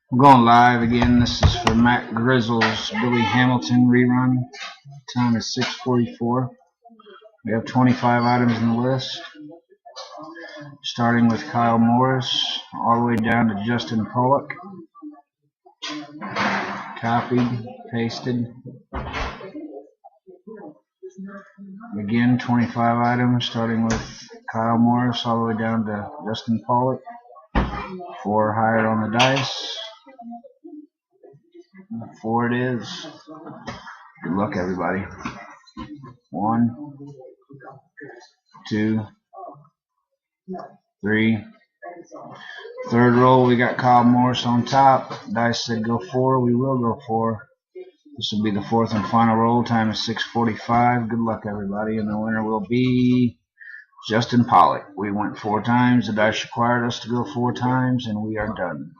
I'm going live again. This is for Matt Grizzle's Billy Hamilton rerun. Time is 6:44. We have 25 items in the list, starting with Kyle Morris, all the way down to Justin Pollock. Copied, pasted. Again, 25 items, starting with Kyle Morris, all the way down to Justin Pollock. 4 higher on the dice. 4 it is. Good luck, everybody. 1, 2, 3. Third roll, we got Kyle Morris on top. Dice said go 4. We will go 4. This will be the 4th and final roll. Time is 6:45. Good luck, everybody. And the winner will be Justin Pollock. We went 4 times. The dice required us to go 4 times, and we are done.